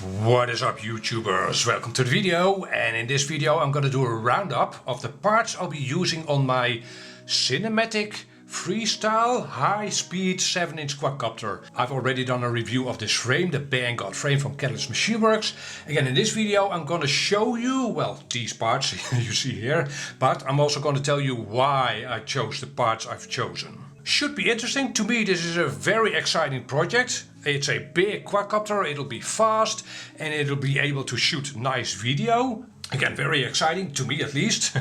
What is up, YouTubers? Welcome to the video, and in this video I'm gonna do a roundup of the parts I'll be using on my cinematic freestyle high-speed 7-inch quadcopter. I've already done a review of this frame, the Banggood frame from Caddx Machineworks. Again, in this video I'm gonna show you, well, these parts you see here, but I'm also gonna tell you why I chose the parts I've chosen. Should be interesting. To me this is a very exciting project. It's a big quadcopter, it'll be fast and it'll be able to shoot nice video. Again, very exciting, to me at least.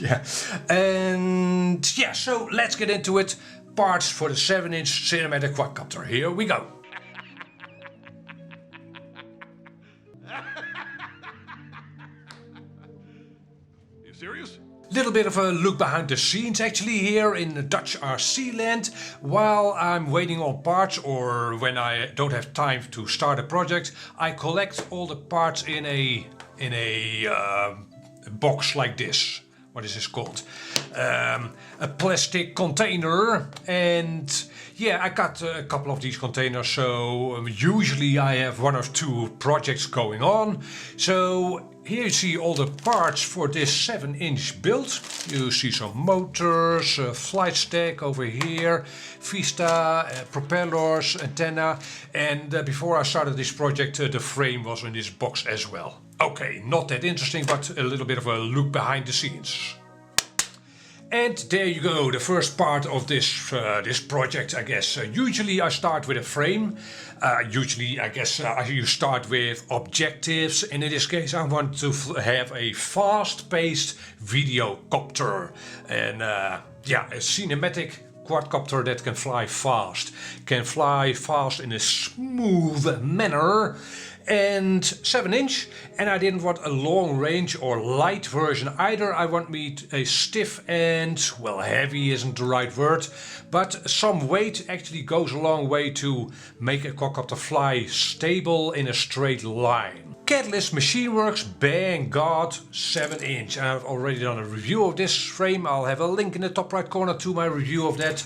Yeah. And yeah, so let's get into it. Parts for the 7-inch cinematic quadcopter. Here we go. You serious? Little bit of a look behind the scenes actually here in Dutch RC land. While I'm waiting on parts or when I don't have time to start a project, I collect all the parts in a box like this. What is this called? A plastic container. And yeah, I got a couple of these containers, so usually I have 1 or 2 projects going on. So here you see all the parts for this 7-inch build. You see some motors, flight stack over here, Vista, propellers, antenna. And before I started this project, the frame was in this box as well. Okay, not that interesting, but a little bit of a look behind the scenes. And there you go, the first part of this project, I guess. Usually I start with a frame. Usually I guess you start with objectives, and in this case I want to have a fast-paced video copter. And yeah, a cinematic quadcopter that can fly fast. Can fly fast in a smooth manner. And 7-inch, and I didn't want a long range or light version either. I want me a stiff and, well, heavy isn't the right word, but some weight actually goes a long way to make a quadcopter fly stable in a straight line. Caddx Machineworks Banggood 7-inch. I've already done a review of this frame. I'll have a link in the top right corner to my review of that.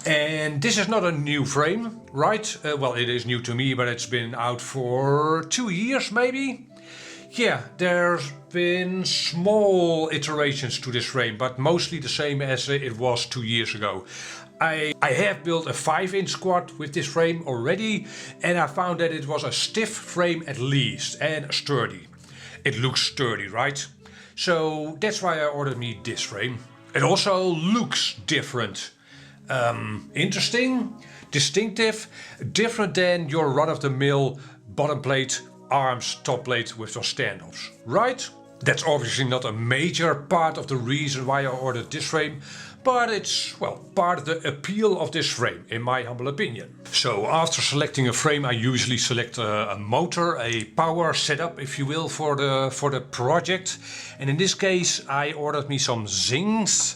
And this is not a new frame, right? Well, it is new to me, but it's been out for 2 years maybe. Yeah, there's been small iterations to this frame, but mostly the same as it was 2 years ago. I have built a 5-inch quad with this frame already, and I found that it was a stiff frame at least, and sturdy. It looks sturdy, right? So that's why I ordered me this frame. It also looks different. Interesting, distinctive, different than your run-of-the-mill bottom plate, arms, top plate with those standoffs, right? That's obviously not a major part of the reason why I ordered this frame, but it's, well, part of the appeal of this frame, in my humble opinion. So after selecting a frame, I usually select a motor, a power setup, if you will, for the project. And in this case, I ordered me some Zings.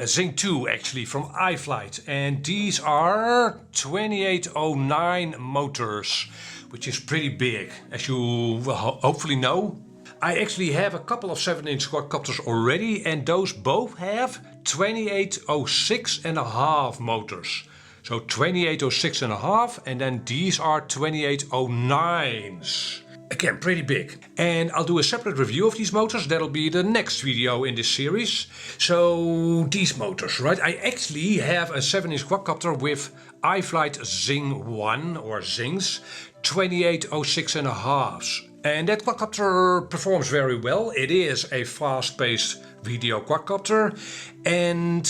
Zing 2 actually from iFlight, and these are 2809 motors, which is pretty big, as you will hopefully know. I actually have a couple of 7-inch quadcopters already, and those both have 2806.5 motors. So 2806.5, and then these are 2809s. Again, pretty big. And I'll do a separate review of these motors. That'll be the next video in this series. So these motors, right? I actually have a 7-inch quadcopter with iFlight Zing 1 or Zings 2806.5s. And that quadcopter performs very well. It is a fast-paced video quadcopter. And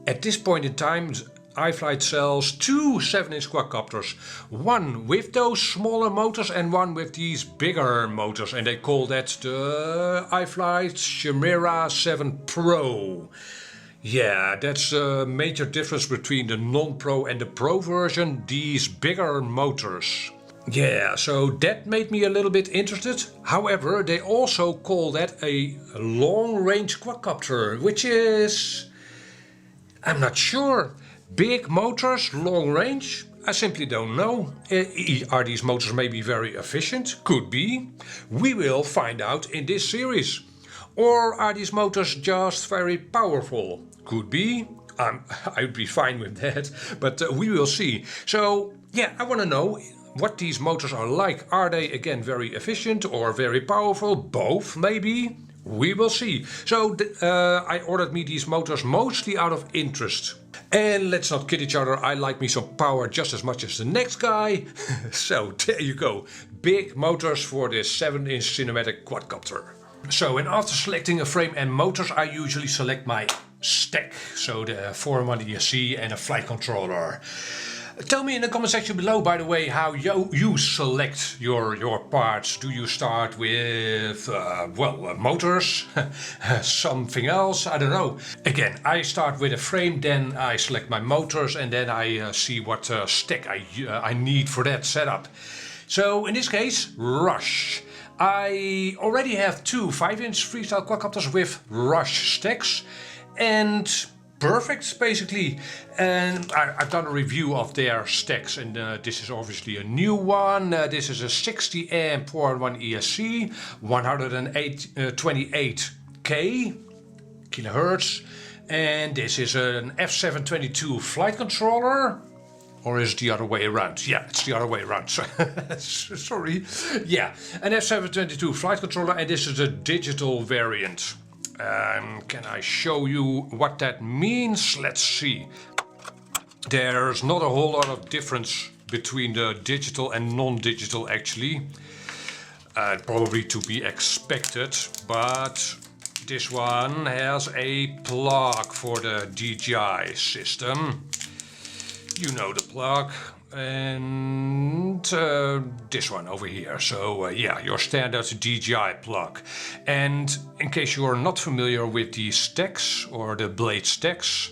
at this point in time, iFlight sells 2 7-inch quadcopters, one with those smaller motors and one with these bigger motors, and they call that the iFlight Chimera 7 Pro. Yeah, that's a major difference between the non-pro and the pro version, these bigger motors. Yeah, so that made me a little bit interested. However, they also call that a long-range quadcopter, which is, I'm not sure. Big motors, long range? I simply don't know. Are these motors maybe very efficient? Could be. We will find out in this series. Or are these motors just very powerful? Could be. I would be fine with that, but we will see. So yeah, I want to know, what these motors are like. Are they again very efficient or very powerful? Both maybe. We will see. So I ordered me these motors mostly out of interest. And let's not kid each other, I like me some power just as much as the next guy. So there you go. Big motors for this 7-inch cinematic quadcopter. So, and after selecting a frame and motors, I usually select my stack. So the 4-in-1 ESC and a flight controller. Tell me in the comment section below, by the way, how you select your parts. Do you start with, motors? Something else? I don't know. Again, I start with a frame, then I select my motors, and then I see what stack I need for that setup. So in this case, Rush. I already have two 5-inch freestyle quadcopters with Rush stacks, and perfect basically. And I've done a review of their stacks, and this is obviously a new one. This is a 60 amp 4-in-1 ESC, 128K kilohertz, and this is an F722 flight controller. Or is it the other way around? Yeah, it's the other way around. Sorry. Yeah, an F722 flight controller, and this is a digital variant. Can I show you what that means? Let's see. There's not a whole lot of difference between the digital and non-digital actually. Probably to be expected, but this one has a plug for the DJI system. You know the plug, and this one over here. So yeah, your standard DJI plug. And in case you are not familiar with the stacks or the blade stacks,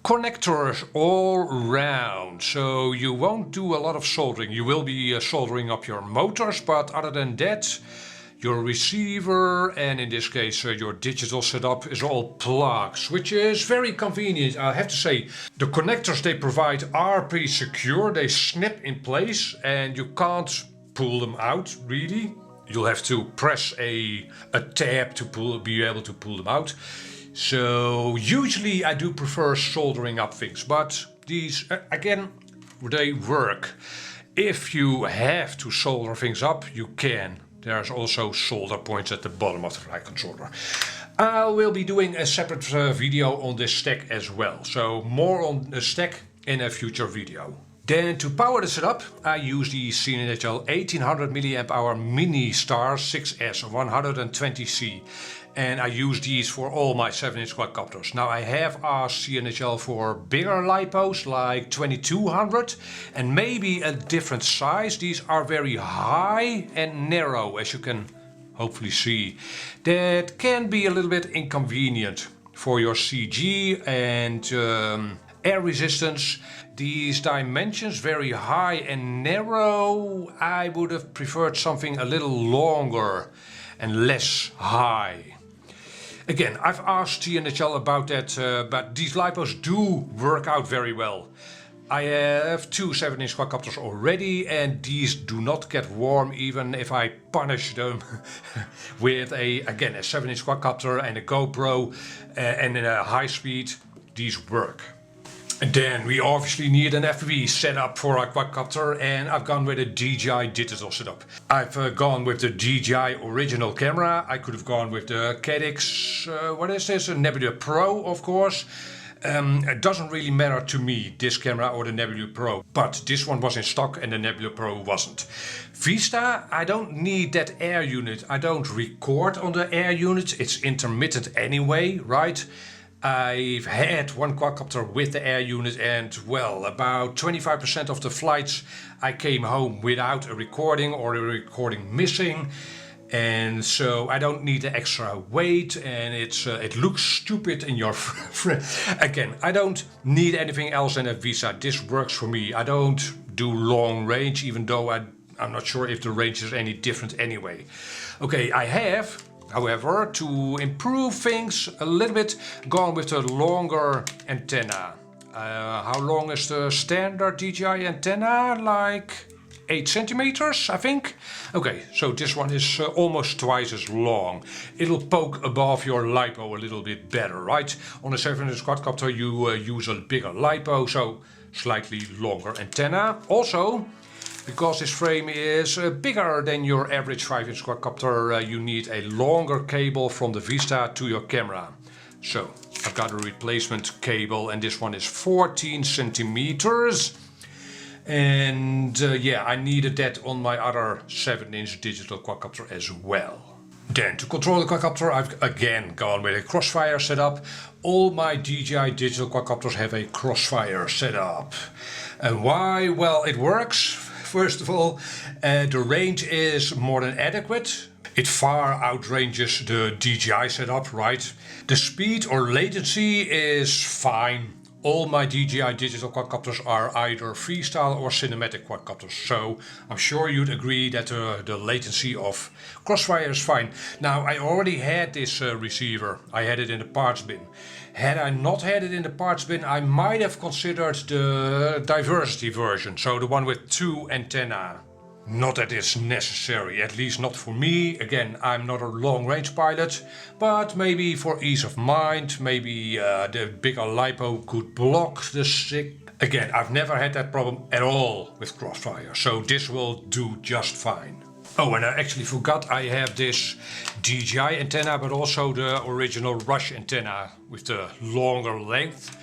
connectors all around, so you won't do a lot of soldering. You will be soldering up your motors, but other than that, your receiver, and in this case your digital setup, is all plugs, which is very convenient. I have to say, the connectors they provide are pretty secure. They snap in place and you can't pull them out really. You'll have to press a tab to be able to pull them out. So usually I do prefer soldering up things, but these again, they work. If you have to solder things up, you can. There's also solder points at the bottom of the flight controller. I will be doing a separate video on this stack as well. So more on the stack in a future video. Then to power the setup, I use the CNHL 1800 mAh Ministar 6S 120C. And I use these for all my 7-inch quadcopters. Now I have asked CNHL for bigger lipos, like 2200, and maybe a different size. These are very high and narrow, as you can hopefully see. That can be a little bit inconvenient for your CG and air resistance. These dimensions, very high and narrow, I would have preferred something a little longer and less high. Again, I've asked CNHL about that, but these lipos do work out very well. I have two 7-inch quadcopters already, and these do not get warm even if I punish them with a 7-inch quadcopter and a GoPro and in a high speed. These work. And then we obviously need an FPV setup for our quadcopter, and I've gone with a DJI digital setup. I've gone with the DJI original camera. I could have gone with the Caddx, what is this? A Nebula Pro, of course. It doesn't really matter to me, this camera or the Nebula Pro, but this one was in stock and the Nebula Pro wasn't. Vista, I don't need that air unit. I don't record on the air unit. It's intermittent anyway, right? I've had one quadcopter with the air unit, and well, about 25% of the flights I came home without a recording or a recording missing. And so I don't need the extra weight, and it looks stupid in your again, I don't need anything else in a Vista. This works for me. I don't do long range, even though I'm not sure if the range is any different anyway. Okay, I have, however, to improve things a little bit, gone with the longer antenna. How long is the standard DJI antenna? Like 8 centimeters, I think. Okay, so this one is almost twice as long. It'll poke above your Lipo a little bit better, right? On a 7-inch quadcopter you use a bigger Lipo, so slightly longer antenna. Also, Because this frame is bigger than your average 5-inch quadcopter, you need a longer cable from the Vista to your camera. So I've got a replacement cable and this one is 14 centimeters. And yeah, I needed that on my other 7-inch digital quadcopter as well. Then to control the quadcopter, I've again gone with a Crossfire setup. All my DJI digital quadcopters have a Crossfire setup. And why? Well, it works. First of all, the range is more than adequate. It far outranges the DJI setup, right? The speed or latency is fine. All my DJI digital quadcopters are either freestyle or cinematic quadcopters, so I'm sure you'd agree that the latency of Crossfire is fine. Now, I already had this receiver. I had it in the parts bin. Had I not had it in the parts bin, I might have considered the diversity version, so the one with 2 antennae. Not that it's necessary, at least not for me. Again, I'm not a long-range pilot, but maybe for ease of mind, maybe the bigger Lipo could block the stick. Again, I've never had that problem at all with Crossfire, so this will do just fine. Oh, and I actually forgot I have this DJI antenna, but also the original Rush antenna with the longer length.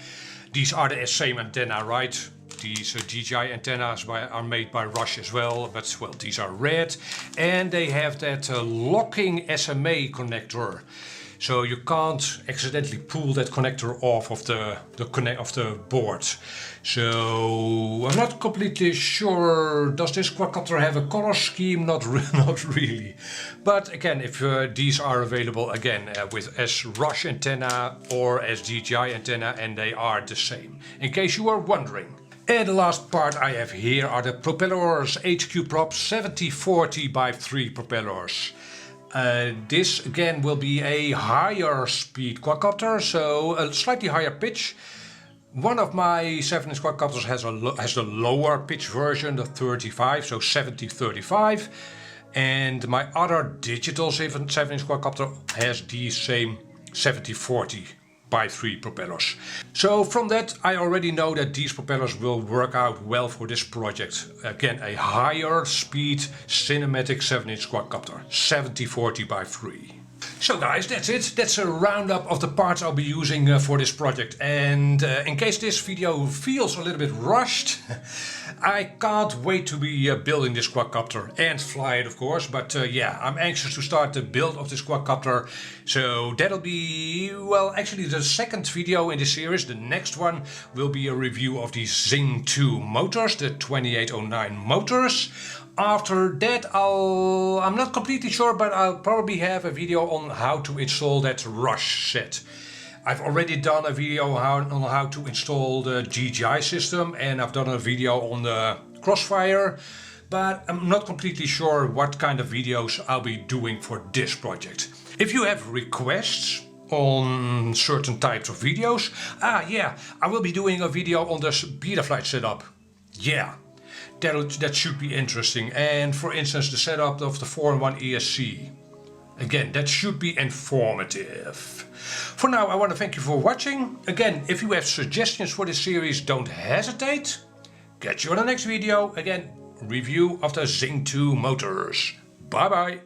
These are the same antenna, right? These DJI antennas are made by Rush as well, but well, these are red. And they have that locking SMA connector. So you can't accidentally pull that connector off of the board. So I'm not completely sure, does this quadcopter have a color scheme? Not really. But again, if these are available again with as Rush antenna or as DJI antenna, and they are the same, in case you are wondering. And the last part I have here are the Propellers HQprop 7040x3 propellers. This again will be a higher speed quadcopter, so a slightly higher pitch. One of my 7-inch quadcopters has the lower pitch version, the 35, so 7035. And my other digital 7-inch quadcopter has the same 7040x3 propellers. So from that I already know that these propellers will work out well for this project. Again, a higher speed cinematic 7-inch quadcopter, 7040x3. So guys, that's it. That's a roundup of the parts I'll be using for this project. And in case this video feels a little bit rushed, I can't wait to be building this quadcopter and fly it, of course. But yeah, I'm anxious to start the build of this quadcopter. So that'll be, well, actually the second video in this series. The next one will be a review of the Zing 2 motors, the 2809 motors. After that I'm not completely sure, but I'll probably have a video on how to install that Rush set. I've already done a video on how to install the DJI system, and I've done a video on the Crossfire, but I'm not completely sure what kind of videos I'll be doing for this project. If you have requests on certain types of videos, yeah, I will be doing a video on the Betaflight setup. Yeah. That should be interesting, and for instance the setup of the 4-in-1 ESC. Again, that should be informative. For now I want to thank you for watching. Again, if you have suggestions for this series, don't hesitate. Catch you on the next video. Again, review of the Zing 2 motors. Bye bye.